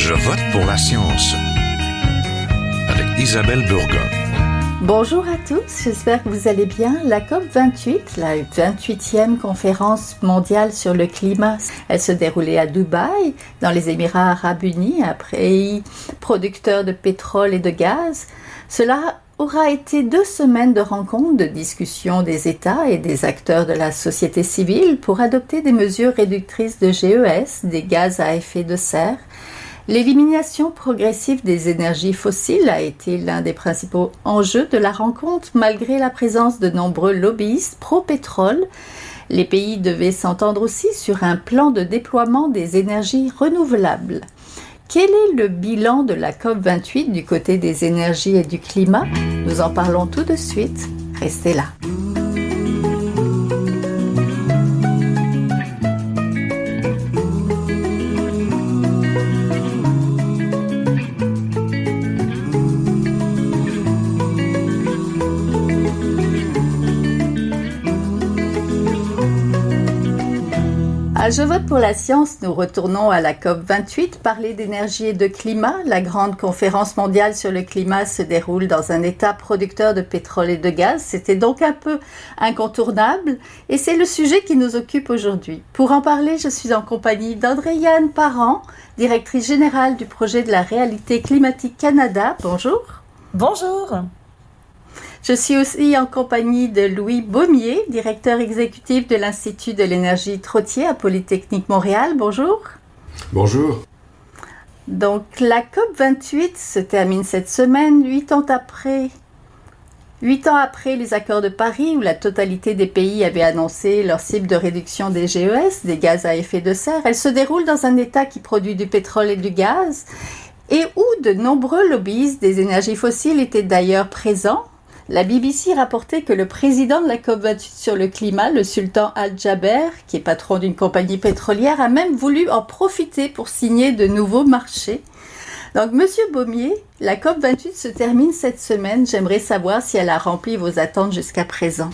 Je vote pour la science avec Isabelle Burgon. Bonjour à tous, j'espère que vous allez bien. La COP28, la 28e conférence mondiale sur le climat, elle se déroulait à Dubaï, dans les Émirats arabes unis, un pays producteur de pétrole et de gaz. Cela aura été 2 semaines de rencontres, de discussions des États et des acteurs de la société civile pour adopter des mesures réductrices de GES, des gaz à effet de serre. L'élimination progressive des énergies fossiles a été l'un des principaux enjeux de la rencontre, malgré la présence de nombreux lobbyistes pro-pétrole. Les pays devaient s'entendre aussi sur un plan de déploiement des énergies renouvelables. Quel est le bilan de la COP28 du côté des énergies et du climat? Nous en parlons tout de suite. Restez là. Je vote pour la science, nous retournons à la COP28, parler d'énergie et de climat. La grande conférence mondiale sur le climat se déroule dans un État producteur de pétrole et de gaz. C'était donc un peu incontournable et c'est le sujet qui nous occupe aujourd'hui. Pour en parler, je suis en compagnie d'Andréane Parent, directrice générale du projet de la Réalité climatique Canada. Bonjour. Bonjour. Je suis aussi en compagnie de Louis Beaumier, directeur exécutif de l'Institut de l'énergie Trottier à Polytechnique Montréal. Bonjour. Bonjour. Donc, la COP28 se termine cette semaine, 8 ans après les accords de Paris, où la totalité des pays avaient annoncé leur cible de réduction des GES, des gaz à effet de serre. Elle se déroule dans un État qui produit du pétrole et du gaz, et où de nombreux lobbyistes des énergies fossiles étaient d'ailleurs présents. La BBC rapportait que le président de la COP28 sur le climat, le sultan Al-Jaber, qui est patron d'une compagnie pétrolière, a même voulu en profiter pour signer de nouveaux marchés. Donc, Monsieur Beaumier, la COP28 se termine cette semaine. J'aimerais savoir si elle a rempli vos attentes jusqu'à présent.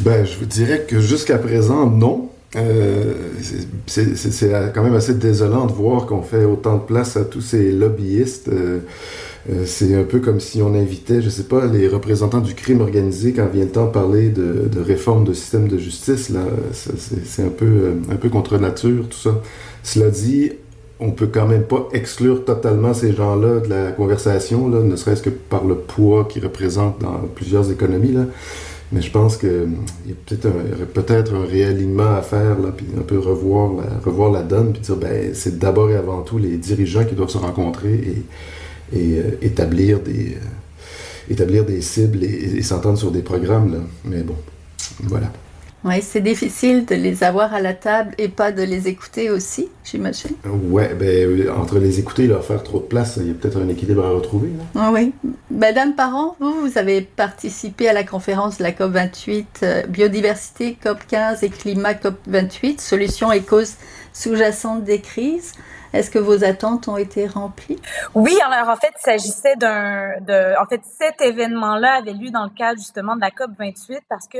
Je vous dirais que jusqu'à présent, non. C'est quand même assez désolant de voir qu'on fait autant de place à tous ces lobbyistes. C'est un peu comme si on invitait, je sais pas, les représentants du crime organisé quand vient le temps de parler de réforme de système de justice. Là, c'est un peu contre nature, tout ça. Cela dit, on peut quand même pas exclure totalement ces gens-là de la conversation, là, ne serait-ce que par le poids qu'ils représentent dans plusieurs économies, là. Mais je pense qu'il y aurait peut-être un réalignement à faire, là, puis un peu revoir la donne, puis dire, c'est d'abord et avant tout les dirigeants qui doivent se rencontrer et établir des cibles et s'entendre sur des programmes, là. Mais bon, voilà. Oui, c'est difficile de les avoir à la table et pas de les écouter aussi, j'imagine. Ouais, entre les écouter et leur faire trop de place, il y a peut-être un équilibre à retrouver, là. Ah oui. Madame Parent, vous avez participé à la conférence de la COP28, biodiversité COP15 et climat COP28, solutions et causes sous-jacentes des crises. Est-ce que vos attentes ont été remplies? Oui, alors en fait, il s'agissait cet événement-là avait lieu dans le cadre justement de la COP28 parce que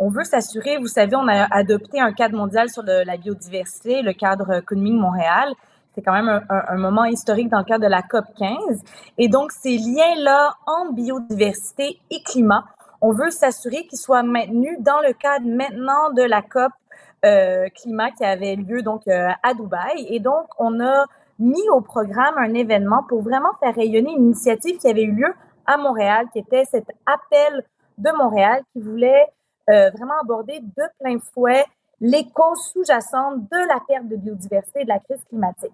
on veut s'assurer, vous savez, on a adopté un cadre mondial sur la biodiversité, le cadre Kunming Montréal. C'est quand même un moment historique dans le cadre de la COP15. Et donc, ces liens-là entre biodiversité et climat, on veut s'assurer qu'ils soient maintenus dans le cadre maintenant de la COP climat qui avait lieu donc à Dubaï. Et donc, on a mis au programme un événement pour vraiment faire rayonner une initiative qui avait eu lieu à Montréal, qui était cet appel de Montréal qui voulait vraiment aborder de plein fouet les causes sous-jacentes de la perte de biodiversité et de la crise climatique.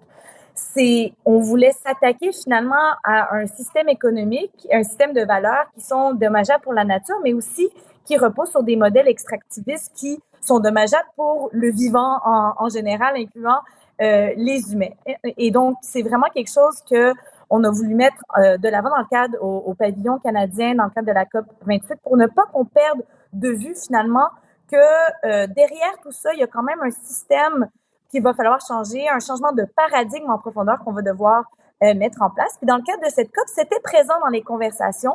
On voulait s'attaquer finalement à un système économique, un système de valeurs qui sont dommageables pour la nature, mais aussi qui reposent sur des modèles extractivistes qui sont dommageables pour le vivant en général, incluant les humains. Et donc, c'est vraiment quelque chose que on a voulu mettre de l'avant dans le cadre au pavillon canadien, dans le cadre de la COP28, pour ne pas qu'on perde de vue finalement que derrière tout ça, il y a quand même un système qu'il va falloir changer, un changement de paradigme en profondeur qu'on va devoir mettre en place. Puis dans le cadre de cette COP, c'était présent dans les conversations.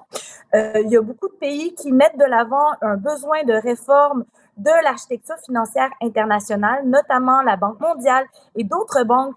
Il y a beaucoup de pays qui mettent de l'avant un besoin de réforme de l'architecture financière internationale, notamment la Banque mondiale et d'autres banques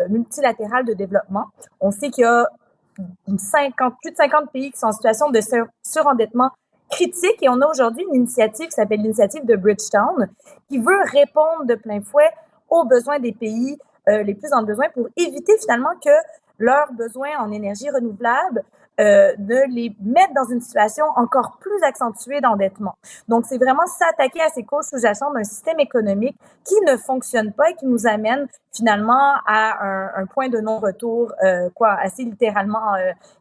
multilatérales de développement. On sait qu'il y a plus de 50 pays qui sont en situation de surendettement critique et on a aujourd'hui une initiative qui s'appelle l'initiative de Bridgetown qui veut répondre de plein fouet aux besoins des pays les plus en besoin pour éviter finalement que leurs besoins en énergie renouvelable de les mettre dans une situation encore plus accentuée d'endettement. Donc, c'est vraiment s'attaquer à ces causes sous-jacentes d'un système économique qui ne fonctionne pas et qui nous amène finalement à un point de non-retour, assez littéralement,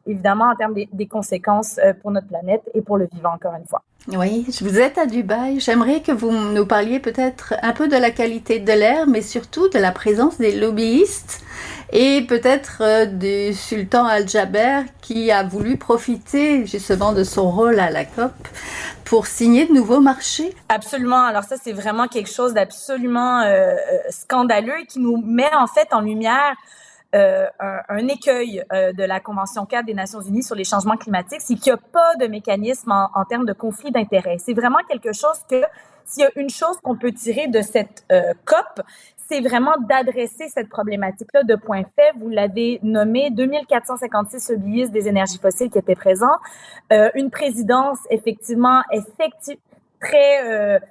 évidemment, en termes des conséquences pour notre planète et pour le vivant, encore une fois. Oui, vous êtes à Dubaï. J'aimerais que vous nous parliez peut-être un peu de la qualité de l'air, mais surtout de la présence des lobbyistes et peut-être du sultan Al-Jaber qui a voulu profiter justement de son rôle à la COP pour signer de nouveaux marchés. Absolument. Alors ça, c'est vraiment quelque chose d'absolument scandaleux et qui nous met en fait en lumière un écueil de la Convention 4 des Nations Unies sur les changements climatiques, c'est qu'il n'y a pas de mécanisme en termes de conflit d'intérêts. C'est vraiment quelque chose que, s'il y a une chose qu'on peut tirer de cette COP, c'est vraiment d'adresser cette problématique-là de point fait. Vous l'avez nommé, 2456 lobbyistes des énergies fossiles qui étaient présents, une présidence effectivement très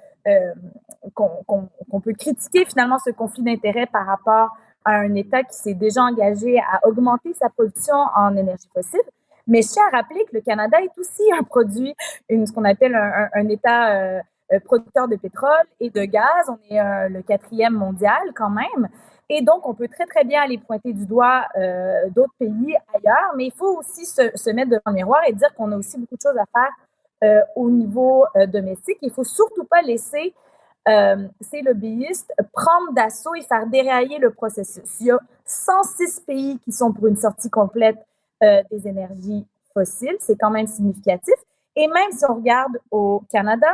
qu'on peut critiquer finalement ce conflit d'intérêts par rapport à un État qui s'est déjà engagé à augmenter sa production en énergie fossile. Mais je tiens à rappeler que le Canada est aussi un produit, ce qu'on appelle un État producteur de pétrole et de gaz. On est le 4e mondial quand même. Et donc, on peut très, très bien aller pointer du doigt d'autres pays ailleurs, mais il faut aussi se mettre devant le miroir et dire qu'on a aussi beaucoup de choses à faire au niveau domestique. Il ne faut surtout pas laisser ces lobbyistes prendre d'assaut et faire dérailler le processus. Il y a 106 pays qui sont pour une sortie complète des énergies fossiles. C'est quand même significatif. Et même si on regarde au Canada,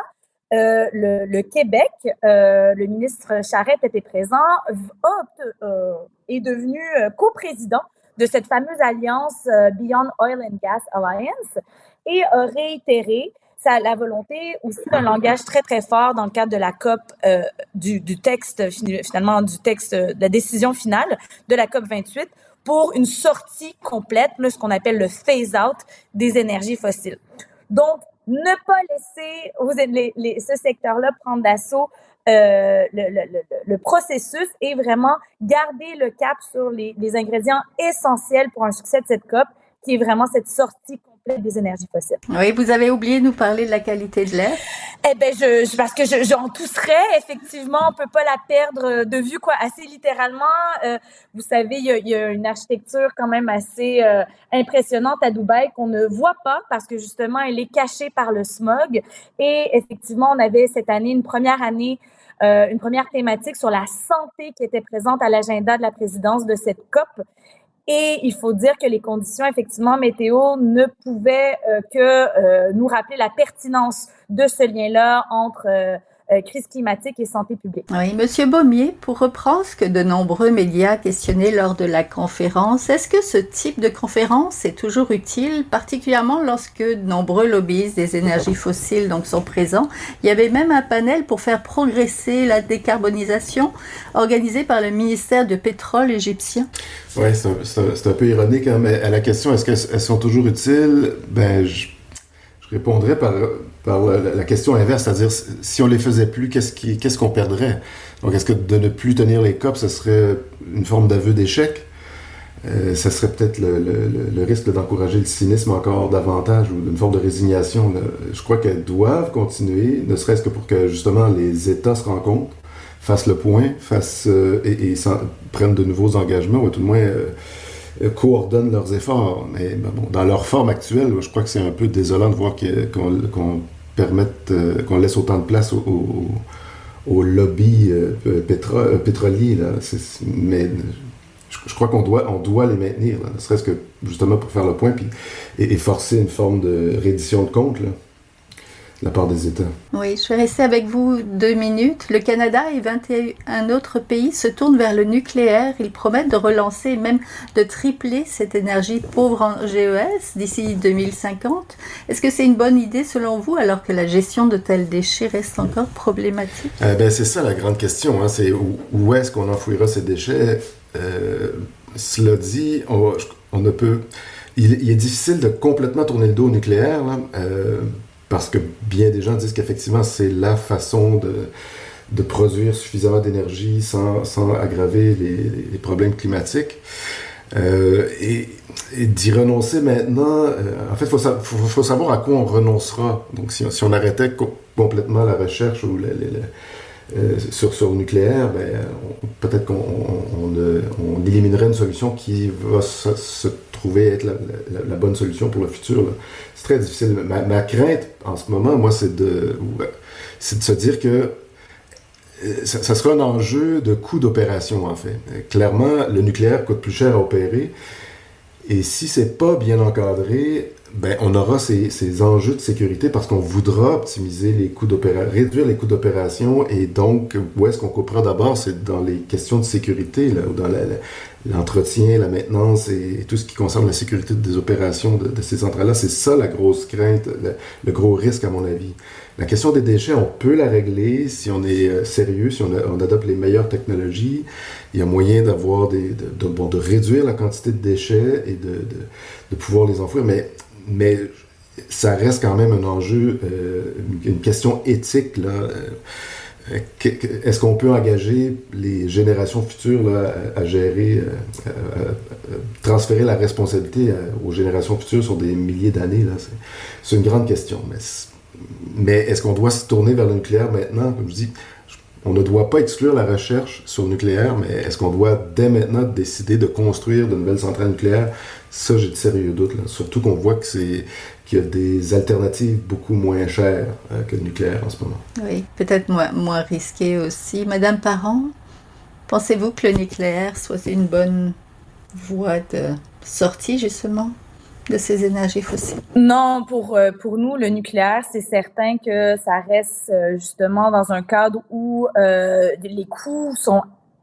le Québec, le ministre Charette était présent, est devenu coprésident de cette fameuse alliance Beyond Oil and Gas Alliance et a réitéré la volonté aussi d'un langage très, très fort dans le cadre de la COP, du texte, finalement, du texte de la décision finale de la COP 28 pour une sortie complète, ce qu'on appelle le phase-out des énergies fossiles. Donc, ne pas laisser ce secteur-là prendre d'assaut le processus et vraiment garder le cap sur les ingrédients essentiels pour un succès de cette COP, qui est vraiment cette sortie complète des énergies fossiles. Oui, vous avez oublié de nous parler de la qualité de l'air. Eh ben, parce que j'en tousserais, effectivement, on peut pas la perdre de vue, assez littéralement. Vous savez, il y a une architecture quand même assez impressionnante à Dubaï qu'on ne voit pas parce que justement, elle est cachée par le smog. Et effectivement, on avait cette année une première thématique sur la santé qui était présente à l'agenda de la présidence de cette COP. Et il faut dire que les conditions, effectivement, météo ne pouvaient que nous rappeler la pertinence de ce lien-là entre crise climatique et santé publique. Oui, Monsieur Baumier, pour reprendre ce que de nombreux médias questionnaient lors de la conférence, est-ce que ce type de conférence est toujours utile, particulièrement lorsque de nombreux lobbyistes des énergies fossiles sont présents? Il y avait même un panel pour faire progresser la décarbonisation organisé par le ministère du pétrole égyptien. Oui, c'est un peu ironique, mais à la question, est-ce qu'elles sont toujours utiles? Je répondrais par la question inverse, c'est-à-dire si on les faisait plus, qu'est-ce qu'on perdrait? Donc, est-ce que de ne plus tenir les COP, ce serait une forme d'aveu d'échec? Ça serait peut-être le risque d'encourager le cynisme encore davantage ou d'une forme de résignation. Je crois qu'elles doivent continuer, ne serait-ce que pour que justement les États se rencontrent, fassent le point, et prennent de nouveaux engagements, ou à tout le moins coordonnent leurs efforts. Mais dans leur forme actuelle, je crois que c'est un peu désolant de voir qu'on laisse autant de place au lobby pétrolier. Là. Mais je crois qu'on doit les maintenir, là, ne serait-ce que justement pour faire le point et forcer une forme de reddition de comptes. Là. de la part des États. Oui, je vais rester avec vous 2 minutes. Le Canada et 21 autres pays se tournent vers le nucléaire. Ils promettent de relancer et même de tripler cette énergie pauvre en GES d'ici 2050. Est-ce que c'est une bonne idée selon vous, alors que la gestion de tels déchets reste encore problématique? C'est ça la grande question. Hein. C'est où est-ce qu'on enfouira ces déchets? Cela dit, on ne peut... Il est difficile de complètement tourner le dos au nucléaire, là, parce que bien des gens disent qu'effectivement, c'est la façon de produire suffisamment d'énergie sans aggraver les problèmes climatiques. Et d'y renoncer maintenant, en fait, il faut savoir à quoi on renoncera. Donc, si on arrêtait complètement la recherche ou sur le nucléaire, peut-être qu'on éliminerait une solution qui va se trouver être la bonne solution pour le futur. Là. C'est très difficile. Ma crainte en ce moment, moi, c'est de se dire que ça sera un enjeu de coût d'opération, en fait. Clairement, le nucléaire coûte plus cher à opérer. Et si c'est pas bien encadré, on aura ces enjeux de sécurité parce qu'on voudra optimiser les coûts réduire les coûts d'opération, et donc où est-ce qu'on coupera d'abord, c'est dans les questions de sécurité, là, ou dans l'entretien, la maintenance et tout ce qui concerne la sécurité des opérations de ces centrales-là. C'est ça la grosse crainte, le gros risque à mon avis. La question des déchets, on peut la régler si on est sérieux, si on adopte les meilleures technologies. Il y a moyen de réduire la quantité de déchets et de pouvoir les enfouir, mais ça reste quand même un enjeu, une question éthique, là. Est-ce qu'on peut engager les générations futures là, à gérer, transférer la responsabilité aux générations futures sur des milliers d'années, là? C'est une grande question. Mais est-ce qu'on doit se tourner vers le nucléaire maintenant? Comme je dis, on ne doit pas exclure la recherche sur le nucléaire, mais est-ce qu'on doit dès maintenant décider de construire de nouvelles centrales nucléaires? Ça, j'ai de sérieux doutes, là. Surtout qu'on voit qu'il y a des alternatives beaucoup moins chères que le nucléaire en ce moment. Oui, peut-être moins risqué aussi. Madame Parent, pensez-vous que le nucléaire soit une bonne voie de sortie, justement, de ces énergies fossiles? Non, pour nous, le nucléaire, c'est certain que ça reste justement dans un cadre où les coûts sont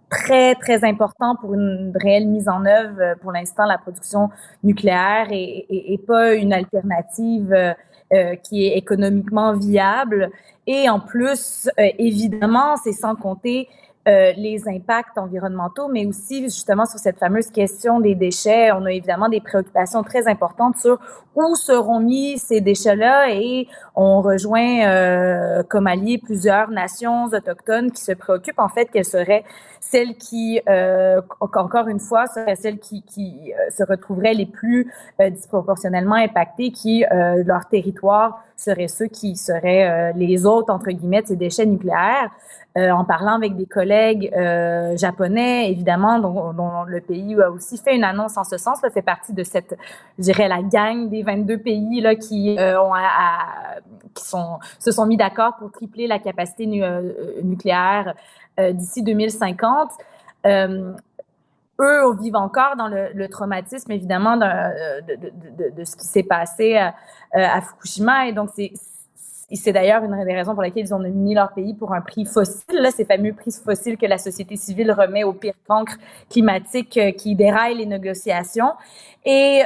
très, très importants pour une réelle mise en œuvre. Pour l'instant, la production nucléaire est pas une alternative qui est économiquement viable. Et en plus, évidemment, c'est sans compter les impacts environnementaux, mais aussi justement sur cette fameuse question des déchets. On a évidemment des préoccupations très importantes sur où seront mis ces déchets-là, et on rejoint comme alliés plusieurs nations autochtones qui se préoccupent en fait quelles seraient celles qui, encore une fois, seraient celles qui se retrouveraient les plus disproportionnellement impactées, qui leur territoire seraient ceux qui seraient les hôtes, entre guillemets, de ces déchets nucléaires. En parlant avec des collègues japonais, évidemment, dont le pays a aussi fait une annonce en ce sens, là, fait partie de cette, je dirais, la gang des 22 pays là, qui se sont mis d'accord pour tripler la capacité nucléaire d'ici 2050. Eux vivent encore dans le traumatisme, évidemment, de ce qui s'est passé à Fukushima, et donc c'est d'ailleurs une des raisons pour lesquelles ils ont nominé leur pays pour un prix fossile, là, ces fameux prix fossiles que la société civile remet au pire cancre climatique qui déraille les négociations. Et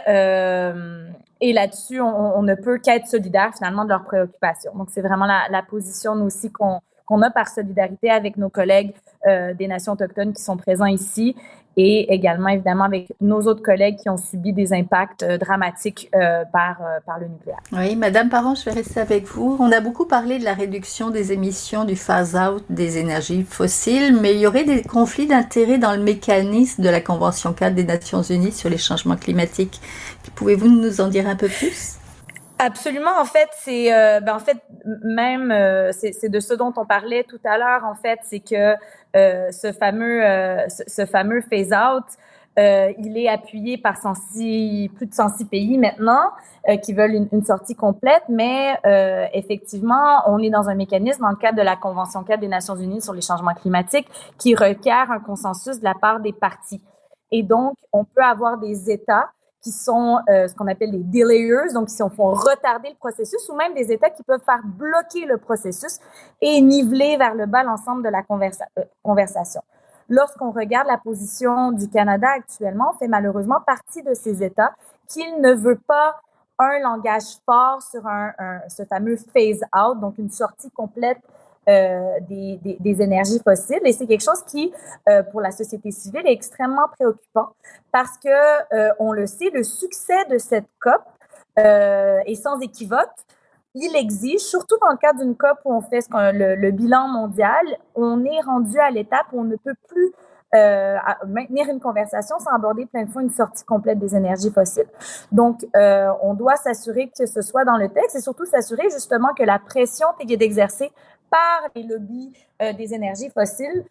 là-dessus, on ne peut qu'être solidaire finalement de leurs préoccupations. Donc, c'est vraiment la position, nous aussi, qu'on a par solidarité avec nos collègues des nations autochtones qui sont présents ici, et également, évidemment, avec nos autres collègues qui ont subi des impacts dramatiques par le nucléaire. Oui, Madame Parent, je vais rester avec vous. On a beaucoup parlé de la réduction des émissions, du phase-out des énergies fossiles, mais il y aurait des conflits d'intérêts dans le mécanisme de la Convention 4 des Nations Unies sur les changements climatiques. Pouvez-vous nous en dire un peu plus? Absolument. En fait, c'est c'est de ce dont on parlait tout à l'heure. En fait, c'est que ce fameux phase-out, il est appuyé par plus de 106 pays maintenant qui veulent une sortie complète, mais effectivement, on est dans un mécanisme dans le cadre de la Convention 4 des Nations Unies sur les changements climatiques qui requiert un consensus de la part des parties. Et donc, on peut avoir des États qui sont ce qu'on appelle les delayers, donc qui font retarder le processus, ou même des États qui peuvent faire bloquer le processus et niveler vers le bas l'ensemble de la conversation. Lorsqu'on regarde la position du Canada actuellement, on fait malheureusement partie de ces États qui ne veut pas un langage fort sur ce fameux phase-out, donc une sortie complète des énergies fossiles. Et c'est quelque chose qui, pour la société civile, est extrêmement préoccupant parce que, on le sait, le succès de cette COP est sans équivoque. Il exige, surtout dans le cadre d'une COP où on fait le bilan mondial, on est rendu à l'étape où on ne peut plus maintenir une conversation sans aborder plein de fois une sortie complète des énergies fossiles. Donc, on doit s'assurer que ce soit dans le texte et surtout s'assurer justement que la pression qui est exercée par les lobbies des énergies fossiles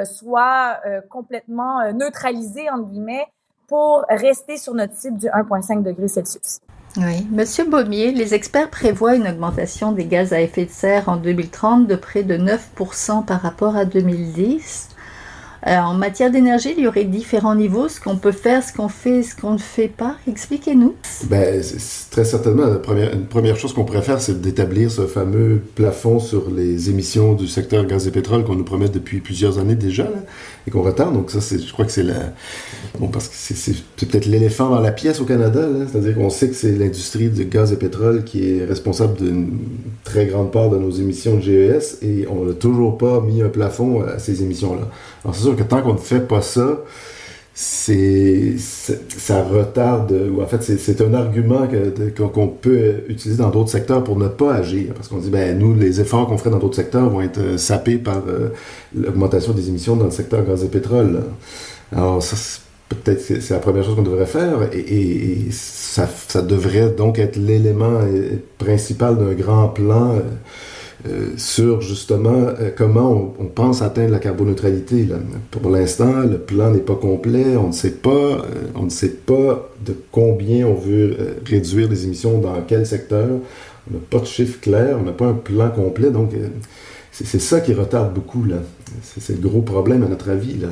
soit complètement neutralisée, entre guillemets, pour rester sur notre cible du 1,5 degré Celsius. Oui. Monsieur Baumier, les experts prévoient une augmentation des gaz à effet de serre en 2030 de près de 9% par rapport à 2010. En matière d'énergie, il y aurait différents niveaux, ce qu'on peut faire, ce qu'on fait, ce qu'on ne fait pas. Expliquez-nous. C'est très certainement, une première chose qu'on pourrait faire, c'est d'établir ce fameux plafond sur les émissions du secteur gaz et pétrole qu'on nous promet depuis plusieurs années déjà, là, et qu'on retarde. Donc ça, je crois que c'est parce que c'est peut-être l'éléphant dans la pièce au Canada, là. C'est-à-dire qu'on sait que c'est l'industrie du gaz et pétrole qui est responsable d'une très grande part de nos émissions de GES, et on n'a toujours pas mis un plafond à ces émissions-là. Alors c'est sûr que tant qu'on ne fait pas ça, ça retarde, ou en fait c'est un argument qu'on peut utiliser dans d'autres secteurs pour ne pas agir, parce qu'on dit nous, les efforts qu'on ferait dans d'autres secteurs vont être sapés par l'augmentation des émissions dans le secteur gaz et pétrole, là. Alors ça, peut-être c'est la première chose qu'on devrait faire, et ça devrait donc être l'élément principal d'un grand plan sur justement comment on pense atteindre la carboneutralité, là. Pour l'instant, le plan n'est pas complet, on ne sait pas de combien on veut réduire les émissions dans quel secteur, on n'a pas de chiffre clair, on n'a pas un plan complet, donc c'est ça qui retarde beaucoup, là. C'est le gros problème à notre avis, là.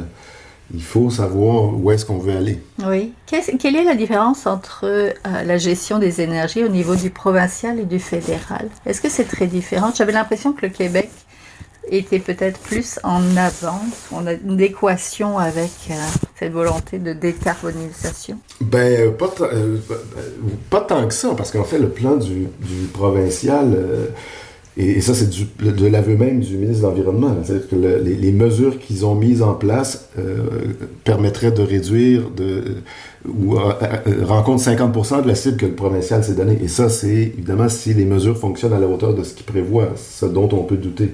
Il faut savoir où est-ce qu'on veut aller. Oui. Quelle est la différence entre la gestion des énergies au niveau du provincial et du fédéral? Est-ce que c'est très différent? J'avais l'impression que le Québec était peut-être plus en avance, on a une équation avec cette volonté de décarbonisation. Pas tant que ça, parce qu'en fait, le plan du provincial... Et ça, c'est de l'aveu même du ministre de l'Environnement. C'est-à-dire que les mesures qu'ils ont mises en place permettraient de réduire rencontre 50% de la cible que le provincial s'est donnée. Et ça, c'est évidemment si les mesures fonctionnent à la hauteur de ce qu'il prévoit, ce dont on peut douter.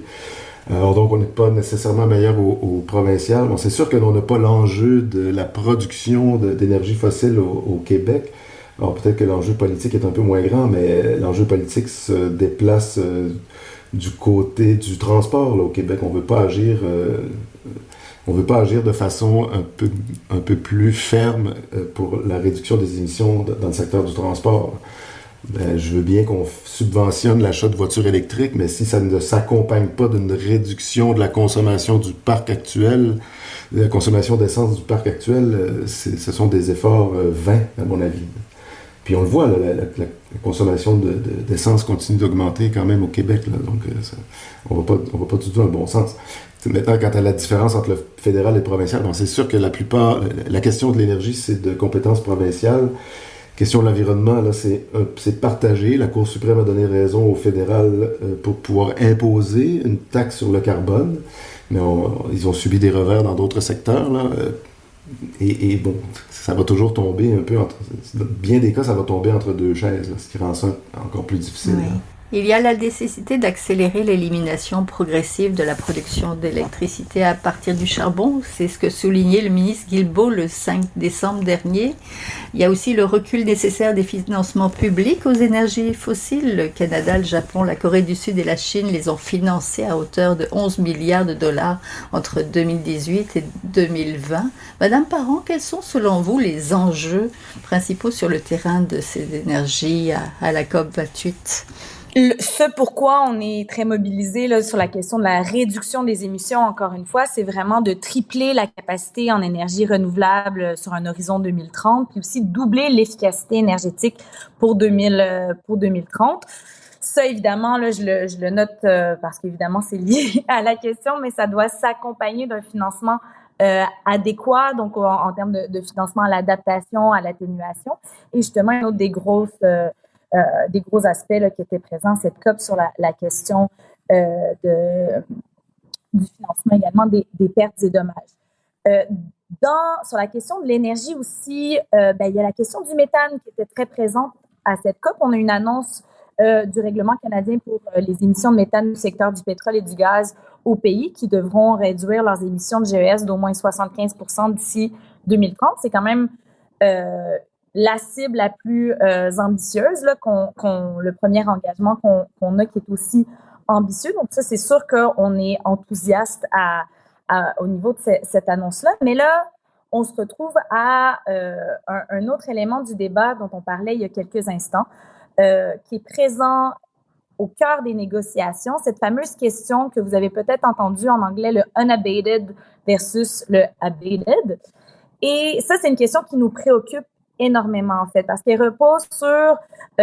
Alors donc, on n'est pas nécessairement meilleur au provincial. Bon, c'est sûr que l'on n'a pas l'enjeu de la production d'énergie fossile au Québec. Alors peut-être que l'enjeu politique est un peu moins grand, mais l'enjeu politique se déplace du côté du transport, là, au Québec. On veut pas agir de façon un peu plus ferme pour la réduction des émissions dans le secteur du transport. Je veux bien qu'on subventionne l'achat de voitures électriques, mais si ça ne s'accompagne pas d'une réduction de la consommation du parc actuel, de la consommation d'essence du parc actuel, ce sont des efforts vains, à mon avis. Puis on le voit, là, la consommation d'essence continue d'augmenter quand même au Québec, là, donc on va pas du tout dans le bon sens. Maintenant, quant à la différence entre le fédéral et le provincial, c'est sûr que la question de l'énergie, c'est de compétence provinciale. La question de l'environnement, là, c'est partagé. La Cour suprême a donné raison au fédéral pour pouvoir imposer une taxe sur le carbone, mais ils ont subi des revers dans d'autres secteurs, là. Et bon, ça va toujours tomber un peu dans bien des cas, ça va tomber entre deux chaises, là, ce qui rend ça encore plus difficile. Oui. Il y a la nécessité d'accélérer l'élimination progressive de la production d'électricité à partir du charbon. C'est ce que soulignait le ministre Guilbeault le 5 décembre dernier. Il y a aussi le recul nécessaire des financements publics aux énergies fossiles. Le Canada, le Japon, la Corée du Sud et la Chine les ont financés à hauteur de 11 milliards de dollars entre 2018 et 2020. Madame Parent, quels sont selon vous les enjeux principaux sur le terrain de ces énergies à la COP 28? Ce pourquoi on est très mobilisé là, sur la question de la réduction des émissions, encore une fois, c'est vraiment de tripler la capacité en énergie renouvelable sur un horizon 2030, puis aussi doubler l'efficacité énergétique pour 2030. Ça, évidemment, là, je le note parce qu'évidemment, c'est lié à la question, mais ça doit s'accompagner d'un financement adéquat, donc en termes de financement à l'adaptation, à l'atténuation. Et justement, un autre des gros aspects là, qui étaient présents à cette COP sur la question du financement également des pertes et dommages. Sur la question de l'énergie aussi, il y a la question du méthane qui était très présente à cette COP. On a une annonce du règlement canadien pour les émissions de méthane du secteur du pétrole et du gaz au pays qui devront réduire leurs émissions de GES d'au moins 75% d'ici 2030. C'est quand même la cible la plus ambitieuse, là, le premier engagement qu'on a qui est aussi ambitieux. Donc ça, c'est sûr qu'on est enthousiaste au niveau de cette annonce-là. Mais là, on se retrouve à un autre élément du débat dont on parlait il y a quelques instants, qui est présent au cœur des négociations, cette fameuse question que vous avez peut-être entendue en anglais, le unabated versus le abated. Et ça, c'est une question qui nous préoccupe énormément, en fait, parce qu'elle repose sur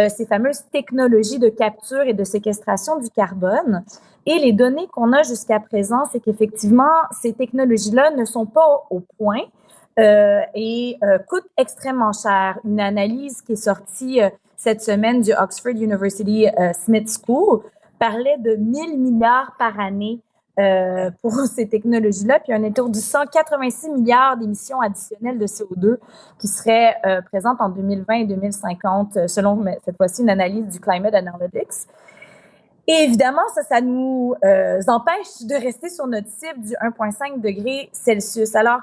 ces fameuses technologies de capture et de séquestration du carbone. Et les données qu'on a jusqu'à présent, c'est qu'effectivement, ces technologies-là ne sont pas au point et coûtent extrêmement cher. Une analyse qui est sortie cette semaine du Oxford University Smith School parlait de 1000 milliards par année pour ces technologies-là, puis un autour de 186 milliards d'émissions additionnelles de CO2 qui seraient présentes en 2020 et 2050, selon cette fois-ci une analyse du Climate Analytics. Et évidemment, ça nous empêche de rester sur notre cible du 1,5 degrés Celsius. Alors,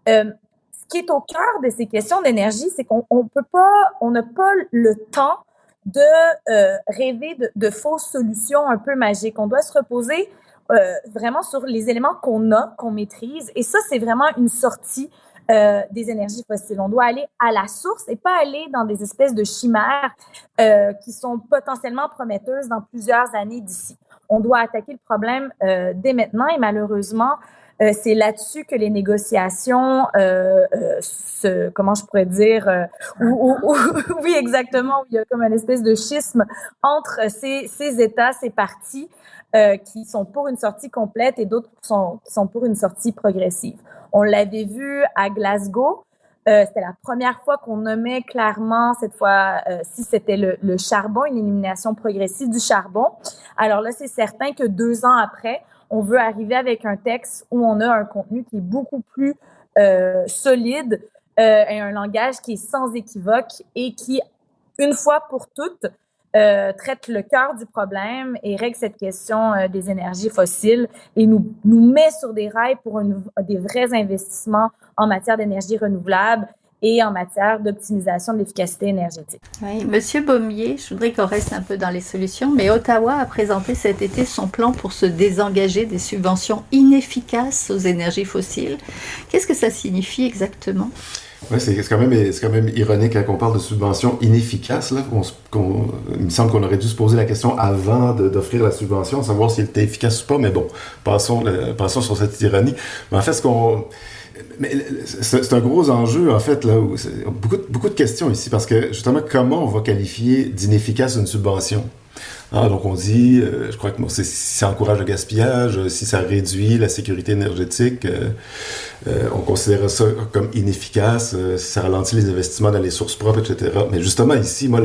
ce qui est au cœur de ces questions d'énergie, c'est qu'on n'a pas le temps de rêver de fausses solutions un peu magiques. On doit se reposer vraiment sur les éléments qu'on maîtrise. Et ça, c'est vraiment une sortie des énergies fossiles. On doit aller à la source et pas aller dans des espèces de chimères qui sont potentiellement prometteuses dans plusieurs années d'ici. On doit attaquer le problème dès maintenant et malheureusement, c'est là-dessus que les négociations comment je pourrais dire oui, exactement, où il y a comme une espèce de schisme entre ces États, ces partis qui sont pour une sortie complète et d'autres qui sont pour une sortie progressive. On l'avait vu à Glasgow. C'était la première fois qu'on nommait clairement, cette fois, si c'était le charbon, une élimination progressive du charbon. Alors là, c'est certain que 2 ans après, on veut arriver avec un texte où on a un contenu qui est beaucoup plus solide et un langage qui est sans équivoque et qui, une fois pour toutes, traite le cœur du problème et règle cette question des énergies fossiles et nous met sur des rails pour des vrais investissements en matière d'énergie renouvelable et en matière d'optimisation de l'efficacité énergétique. Oui, Monsieur Baumier, je voudrais qu'on reste un peu dans les solutions, mais Ottawa a présenté cet été son plan pour se désengager des subventions inefficaces aux énergies fossiles. Qu'est-ce que ça signifie exactement? Oui, c'est quand même ironique quand on parle de subventions inefficaces. Là, il me semble qu'on aurait dû se poser la question avant d'offrir la subvention, savoir si elle était efficace ou pas, mais bon, passons sur cette ironie. Mais en fait, c'est un gros enjeu, en fait, là, où beaucoup de questions ici, parce que, justement, comment on va qualifier d'inefficace une subvention? Donc on dit, je crois que si ça encourage le gaspillage, si ça réduit la sécurité énergétique, on considère ça comme inefficace, si ça ralentit les investissements dans les sources propres, etc. Mais justement ici, moi,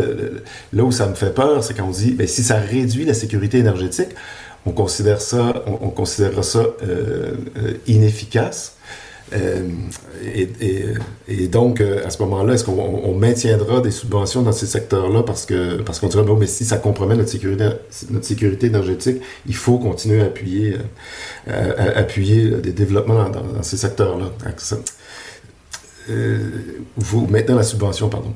là où ça me fait peur, c'est quand on dit, si ça réduit la sécurité énergétique, on considère ça inefficace. Et donc, à ce moment-là, est-ce qu'on maintiendra des subventions dans ces secteurs-là parce qu'on dirait, mais si ça compromet notre sécurité énergétique, il faut continuer à appuyer des développements dans ces secteurs-là. Vous maintenant la subvention, pardon.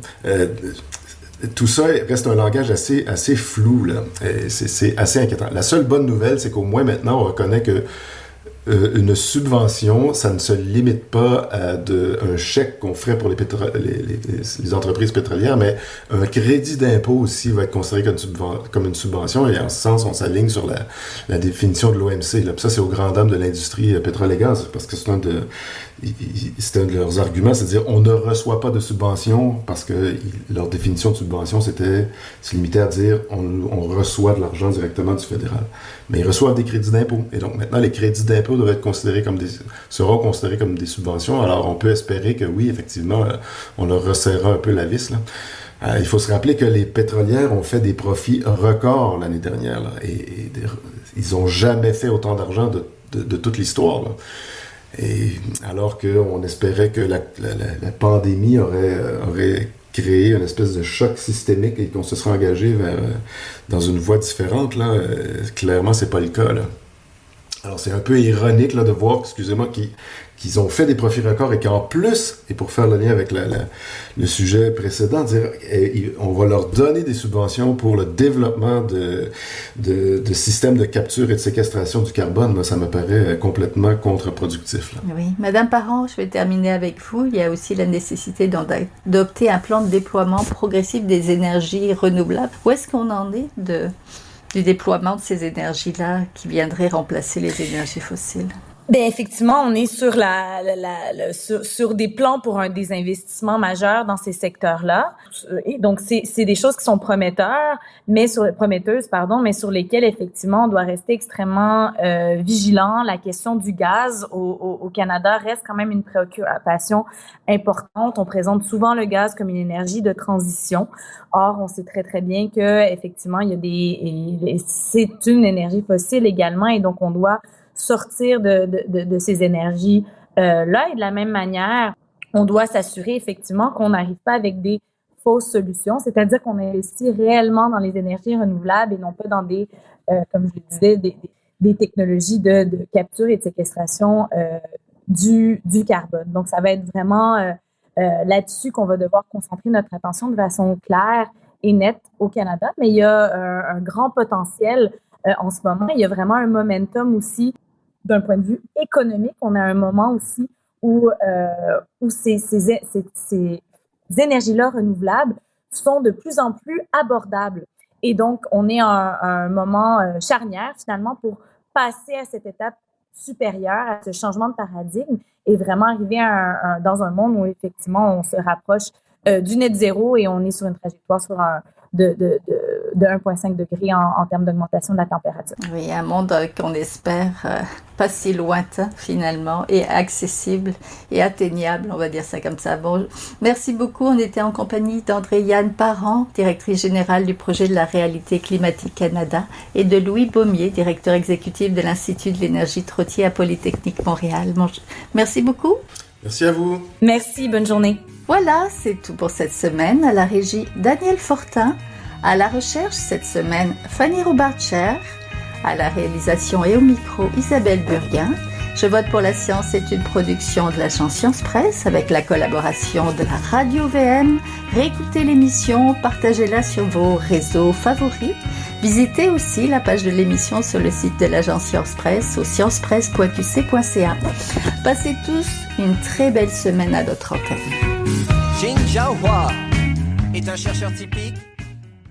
Tout ça reste un langage assez flou, là. C'est assez inquiétant. La seule bonne nouvelle, c'est qu'au moins maintenant, on reconnaît que une subvention, ça ne se limite pas à un chèque qu'on ferait pour les entreprises pétrolières, mais un crédit d'impôt aussi va être considéré comme une subvention, et en ce sens, on s'aligne sur la définition de l'OMC. Là. Puis ça, c'est aux grandes dames de l'industrie pétrole et gaz, parce que c'est un de leurs arguments, c'est de dire on ne reçoit pas de subvention, parce que leur définition de subvention, se limitait à dire on reçoit de l'argent directement du fédéral. Mais ils reçoivent des crédits d'impôt. Et donc maintenant, les crédits d'impôt seront considérés comme des subventions. Alors on peut espérer que oui, effectivement, on leur resserrera un peu la vis, là. Il faut se rappeler que les pétrolières ont fait des profits records l'année dernière, là, et ils n'ont jamais fait autant d'argent de toute l'histoire, là. Et alors qu'on espérait que la pandémie aurait créé une espèce de choc systémique et qu'on se serait engagé dans une voie différente, là, clairement, c'est pas le cas, là. Alors, c'est un peu ironique là, de voir, excusez-moi, qu'ils ont fait des profits records et qu'en plus, et pour faire le lien avec le sujet précédent, dire on va leur donner des subventions pour le développement de systèmes de capture et de séquestration du carbone. Moi, ça me paraît complètement contre-productif, là. Oui. Madame Parent, je vais terminer avec vous. Il y a aussi la nécessité d'adopter un plan de déploiement progressif des énergies renouvelables. Où est-ce qu'on en est du déploiement de ces énergies-là qui viendraient remplacer les énergies fossiles? Ben effectivement, on est sur sur des plans pour des investissements majeurs dans ces secteurs-là. Et donc c'est des choses qui sont prometteuses, mais sur lesquelles effectivement on doit rester extrêmement vigilant. La question du gaz au Canada reste quand même une préoccupation importante. On présente souvent le gaz comme une énergie de transition. Or, on sait très très bien que effectivement c'est une énergie fossile également, et donc on doit sortir de ces énergies là, et de la même manière, on doit s'assurer effectivement qu'on n'arrive pas avec des fausses solutions, c'est-à-dire qu'on investit réellement dans les énergies renouvelables et non pas dans des, comme je le disais, des technologies de capture et de séquestration du carbone. Donc, ça va être vraiment là-dessus qu'on va devoir concentrer notre attention de façon claire et nette au Canada, mais il y a un grand potentiel en ce moment. Il y a vraiment un momentum aussi d'un point de vue économique. On a un moment aussi où ces énergies-là renouvelables sont de plus en plus abordables. Et donc, on est à un moment charnière, finalement, pour passer à cette étape supérieure, à ce changement de paradigme, et vraiment arriver dans un monde où, effectivement, on se rapproche du net zéro, et on est sur une trajectoire de 1,5 degré en termes d'augmentation de la température. Oui, un monde qu'on espère pas si lointain finalement, et accessible et atteignable, on va dire ça comme ça. Bon, merci beaucoup. On était en compagnie d'André-Yann Parent, directrice générale du projet de la Réalité climatique Canada, et de Louis Beaumier, directeur exécutif de l'Institut de l'énergie Trottier à Polytechnique Montréal. Bon, merci beaucoup. Merci à vous. Merci, bonne journée. Voilà, c'est tout pour cette semaine. À la régie, Daniel Fortin. À la recherche cette semaine, Fanny Roubarcher. À la réalisation et au micro, Isabelle Burguin. Je vote pour la science est une production de l'agence Science Presse avec la collaboration de la Radio VM. Réécoutez l'émission, partagez-la sur vos réseaux favoris. Visitez aussi la page de l'émission sur le site de l'agence Science Presse au sciencepresse.qc.ca. Passez tous une très belle semaine à notre antenne. Jin Jiahua est un chercheur typique